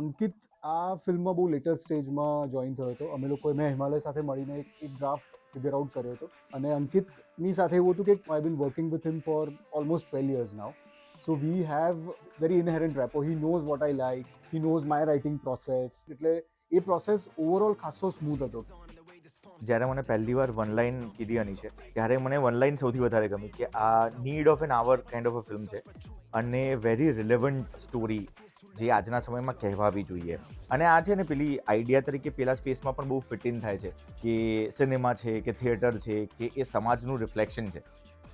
અંકિત આ ફિલ્મમાં બહુ લેટર સ્ટેજમાં જોઈન થયો હતો. અમે લોકોએ મેં હિમાલય સાથે મળીને એક ડ્રાફ્ટ ફિગર આઉટ કર્યો હતો અને અંકિતની સાથે એવું હતું કે I been working with him for almost 12 years now. So we have very inherent rapport. He knows what I like, he knows my writing process. એટલે એ પ્રોસેસ ઓવરઓલ ખાસો સ્મૂથ હતો. જ્યારે મને પહેલી વાર વન લાઇન કીધી આની છે ત્યારે મને વન લાઇન સૌથી વધારે ગમી કે આ need of N આવર kind of a film છે અને વેરી રિલેવન્ટ સ્ટોરી જે આજના સમયમાં કહેવાવી જોઈએ. અને આ છે ને પેલી આઈડિયા તરીકે પેલા સ્પેસમાં પણ બહુ ફિટ ઇન થાય છે કે સિનેમા છે કે થિયેટર છે કે એ સમાજનું રિફ્લેક્શન છે.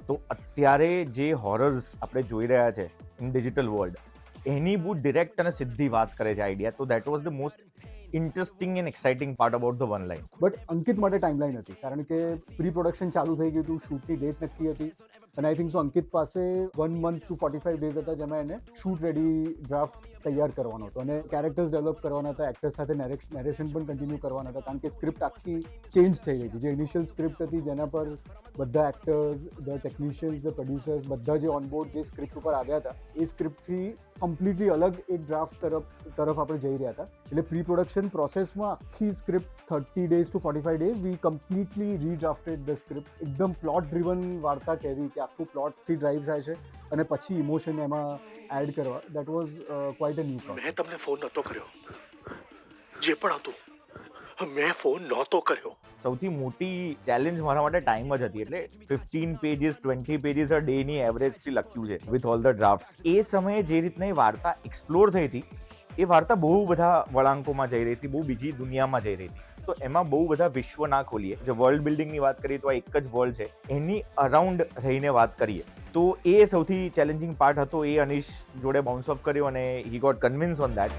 તો અત્યારે જે હોરર્સ આપણે જોઈ રહ્યા છે ઇન ડિજિટલ વર્લ્ડ એની બહુ ડિરેક્ટ અને સીધી વાત કરે છે આઈડિયા. તો that was the most interesting and exciting part about the one line. But Ankit માટે ટાઈમલાઈન હતી કારણ કે પ્રી પ્રોડક્શન ચાલુ થઈ ગયું હતું, શૂટની ડેટ નક્કી હતી અને આઈ થિંક સો અંકિત પાસે 1 month to 45 days હતા જેમાં એને શૂટ રેડી ડ્રાફ્ટ તૈયાર કરવાનો હતો અને કેરેક્ટર્સ ડેવલપ કરવાના હતા, એક્ટર્સ સાથે નેરેશન પણ કન્ટિન્યુ કરવાના હતા કારણ કે સ્ક્રિપ્ટ આખી ચેન્જ થઈ ગઈ હતી. જે ઇનિશિયલ સ્ક્રિપ્ટ હતી જેના પર બધા actors, the technicians, the producers બધા જે ઓનબોર્ડ જે સ્ક્રિપ્ટ ઉપર આવ્યા હતા એ સ્ક્રિપ્ટથી કમ્પ્લીટલી અલગ એક ડ્રાફ્ટ તરફ આપણે જઈ રહ્યા હતા. એટલે પ્રી પ્રોડક્શન પ્રોસેસમાં આખી script 30 days to 45 days we completely redrafted the script. એકદમ પ્લોટ ડ્રીવન વાર્તા કહેવી કે આખું પ્લોટથી ડ્રાઈવ થાય છે અને પછી ઇમોશન એમાં એડ કરવા. That was quite a new process. મેં તમને ફોન નહોતો કર્યો, જે પણ હતું મેં ફોન નહોતો કર્યો. સૌથી મોટી ચેલેન્જ મારા માટે ટાઈમ જ હતી. એટલે 15 પેજીસ 20 પેજીસ અ ડેની એવરેજથી લખ્યું છે વિથ ઓલ ધ ડ્રાફ્ટ્સ. એ સમયે જે રીતના એ વાર્તા એક્સપ્લોર થઈ હતી એ વાર્તા બહુ બધા વળાંકોમાં જઈ રહી હતી, બહુ બીજી દુનિયામાં જઈ રહી હતી. તો એમાં બહુ બધા વિશ્વ ના ખોલીએ. જો વર્લ્ડ બિલ્ડિંગની વાત કરીએ તો આ એક જ વર્લ્ડ છે, એની અરાઉન્ડ રહીને વાત કરીએ તો એ સૌથી ચેલેન્જિંગ પાર્ટ હતો. એ અનીશ જોડે બાઉન્સ ઓફ કર્યો અને he got convince on that.